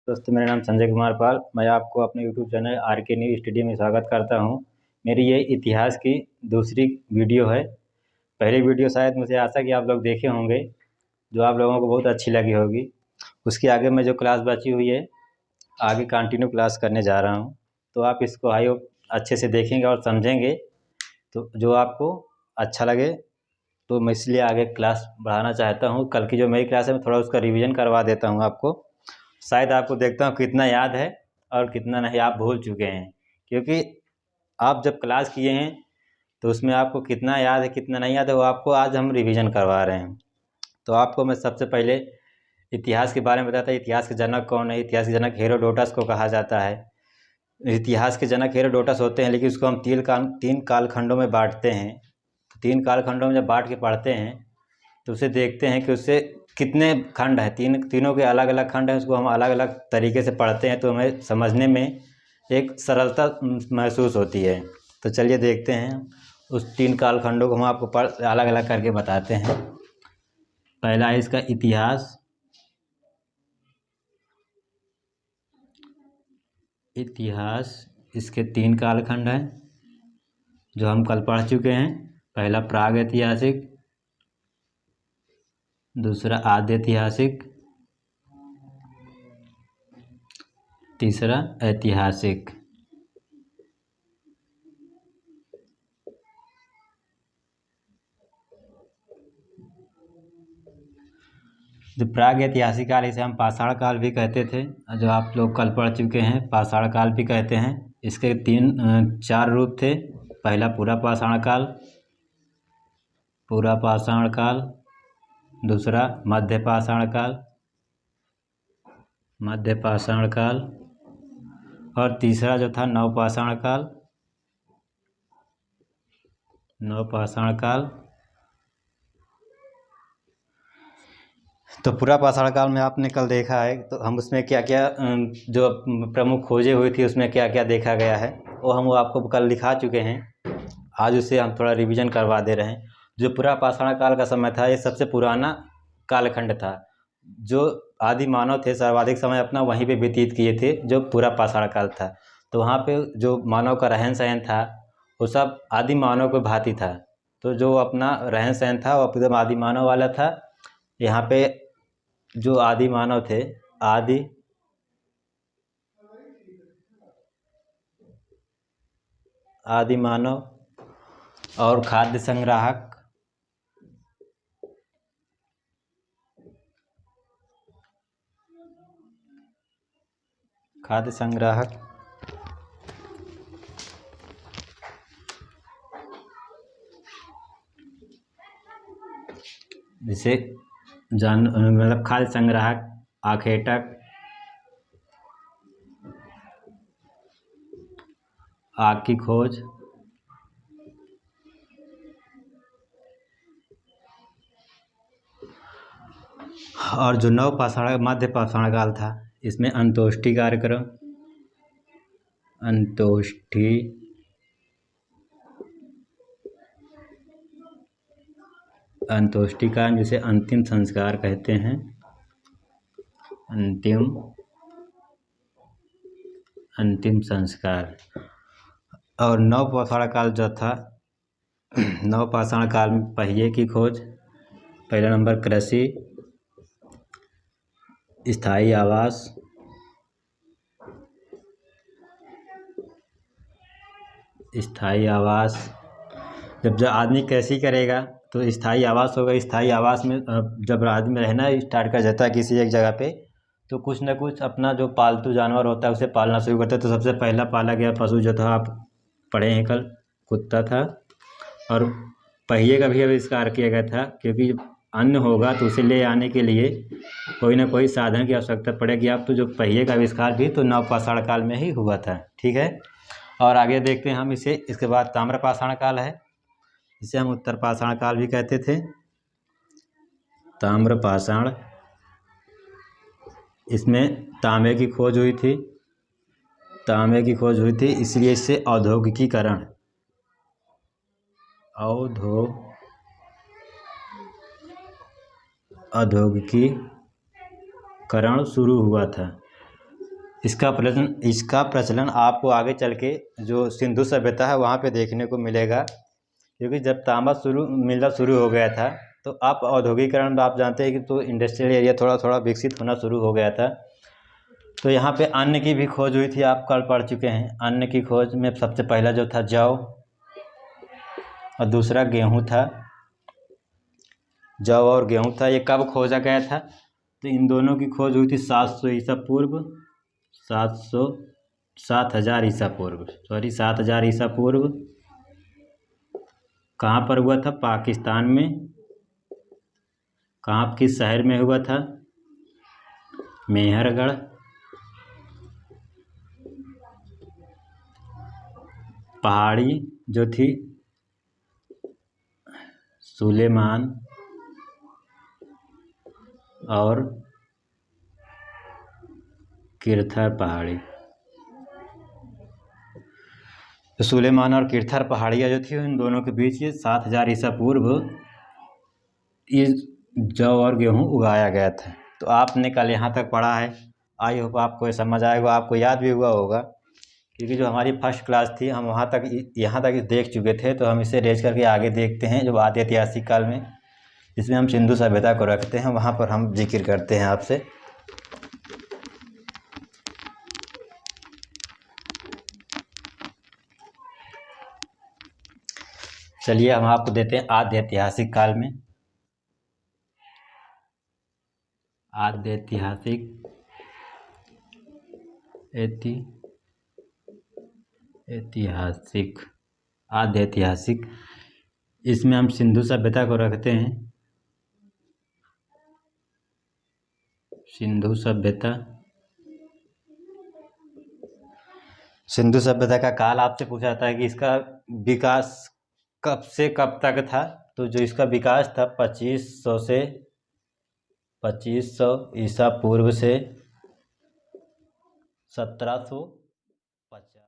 दोस्तों, मेरा नाम संजय कुमार पाल। मैं आपको अपने यूट्यूब चैनल आर के न्यू स्टूडियो में स्वागत करता हूं। मेरी ये इतिहास की दूसरी वीडियो है। पहली वीडियो शायद मुझे आशा कि आप लोग देखे होंगे, जो आप लोगों को बहुत अच्छी लगी होगी। उसके आगे में जो क्लास बची हुई है, आगे कंटिन्यू क्लास करने जा रहा हूँ। तो आप इसको आई होप अच्छे से देखेंगे और समझेंगे, तो जो आपको अच्छा लगे। तो मैं इसलिए आगे क्लास बढ़ाना चाहता हूँ। कल की जो मेरी क्लास है, मैं थोड़ा उसका रिवीजन करवा देता हूँ आपको। शायद आपको देखता हूँ कितना याद है और कितना नहीं आप भूल चुके हैं, क्योंकि आप जब क्लास किए हैं तो उसमें आपको कितना याद है कितना नहीं याद है, वो आपको आज हम रिवीजन करवा रहे हैं। तो आपको मैं सबसे पहले इतिहास के बारे में बताता हूँ। इतिहास के जनक कौन है? इतिहास के जनक हेरोडोटस को कहा जाता है। इतिहास के जनक हेरोडोटस होते हैं, लेकिन उसको हम तीन कालखंडों में बांटते हैं। तीन कालखंडों में जब बांट के पढ़ते हैं तो उसे देखते हैं कि उससे कितने खंड हैं। तीनों के अलग अलग खंड हैं, उसको हम अलग अलग तरीके से पढ़ते हैं तो हमें समझने में एक सरलता महसूस होती है। तो चलिए देखते हैं उस तीन कालखंडों को हम आपको अलग अलग करके बताते हैं। पहला है इसका इतिहास। इसके तीन कालखंड हैं जो हम कल पढ़ चुके हैं। पहला प्राग ऐतिहासिक, दूसरा आद्य ऐतिहासिक, तीसरा ऐतिहासिक। जो प्राग ऐतिहासिक काल, इसे हम पाषाण काल भी कहते थे, जो आप लोग कल पढ़ चुके हैं। पाषाण काल भी कहते हैं। इसके चार रूप थे। पहला पूरा पाषाण काल, दूसरा मध्य पाषाण काल, और तीसरा जो था नवपाषाण काल। तो पूरा पाषाण काल में आपने कल देखा है, तो हम उसमें क्या क्या जो प्रमुख खोजें हुई थी उसमें क्या क्या देखा गया है, वो हम आपको कल दिखा चुके हैं। आज उसे हम थोड़ा रिवीजन करवा दे रहे हैं। जो पूरा पाषाण काल का समय था, ये सबसे पुराना कालखंड था। जो आदि मानव थे सर्वाधिक समय अपना वहीं पे व्यतीत किए थे, जो पूरा पाषाण काल था। तो वहाँ पे जो मानव का रहन सहन था वो सब आदि मानव के भांति था। तो जो अपना रहन सहन था वो एकदम आदि मानव वाला था। यहाँ पे जो आदि मानव थे, आदि मानव और खाद्य संग्राहक, जिसे मतलब खाद्य संग्राहक, आखेटक, आग की खोज, और जो मध्य पाषाण काल था, इसमें अंतोष्टि कार्यक्रम, अंतोष्टि का जिसे अंतिम संस्कार कहते हैं, अंतिम संस्कार। और नवपाषाण काल जो था, नवपाषाण काल में पहिए की खोज, पहला नंबर कृषि, स्थायी आवास, जब आदमी कृषि करेगा तो स्थायी आवास होगा। स्थायी आवास में जब आदमी रहना स्टार्ट कर जाता है किसी एक जगह पे, तो कुछ न कुछ अपना जो पालतू जानवर होता है उसे पालना शुरू करता है। तो सबसे पहला पाला गया पशु जो था, आप पढ़े हैं कल, कुत्ता था। और पहिए का भी आविष्कार किया गया था, क्योंकि अन्न होगा तो उसे ले आने के लिए कोई ना कोई साधन की आवश्यकता पड़ेगी। आप तो जो पहिए का आविष्कार भी तो नवपाषाण काल में ही हुआ था। ठीक है, और आगे देखते हैं हम इसे। इसके बाद ताम्रपाषाण काल है, इसे हम उत्तर पाषाण काल भी कहते थे। ताम्रपाषाण, इसमें तांबे की खोज हुई थी, इसलिए इससे औद्योगिकीकरण शुरू हुआ था। इसका प्रचलन आपको आगे चल के जो सिंधु सभ्यता है वहाँ पे देखने को मिलेगा, क्योंकि जब तांबा मिलना शुरू हो गया था तो आप औद्योगिकरण आप जानते हैं कि तो इंडस्ट्रियल एरिया थोड़ा थोड़ा विकसित होना शुरू हो गया था। तो यहाँ पे अन्न की भी खोज हुई थी, आप कल पढ़ चुके हैं। अन्न की खोज में सबसे पहला जो था जौ और दूसरा गेहूँ था। जौ और गेहूँ था, ये कब खोजा गया था? तो इन दोनों की खोज हुई थी 700 ईसा पूर्व, 7000 ईसा पूर्व, 7000 ईसा पूर्व। कहाँ पर हुआ था? पाकिस्तान में। कहाँ, किस शहर में हुआ था? मेहरगढ़। पहाड़ी जो थी सुलेमान और किरथर पहाड़ी। तो सुलेमान और किरथर पहाड़ियाँ जो थी उन दोनों के बीच ये 7000 ईसा पूर्व ये जौ और गेहूँ उगाया गया था। तो आपने कल यहाँ तक पढ़ा है, आई होप आपको ये समझ आएगा, आपको याद भी हुआ होगा, क्योंकि जो हमारी फर्स्ट क्लास थी हम वहाँ तक यहाँ तक देख चुके थे। तो हम इसे रेज करके आगे देखते हैं जो आदि ऐतिहासिक काल में, जिसमें हम सिंधु सभ्यता को रखते हैं, वहाँ पर हम जिक्र करते हैं आपसे। चलिए हम आपको देते हैं आद्य ऐतिहासिक काल में। आद्य ऐतिहासिक इसमें हम सिंधु सभ्यता को रखते हैं। सिंधु सभ्यता का काल आपसे पूछा जाता है कि इसका विकास कब से कब तक था। तो जो इसका विकास था 2500 ईसा पूर्व से 1700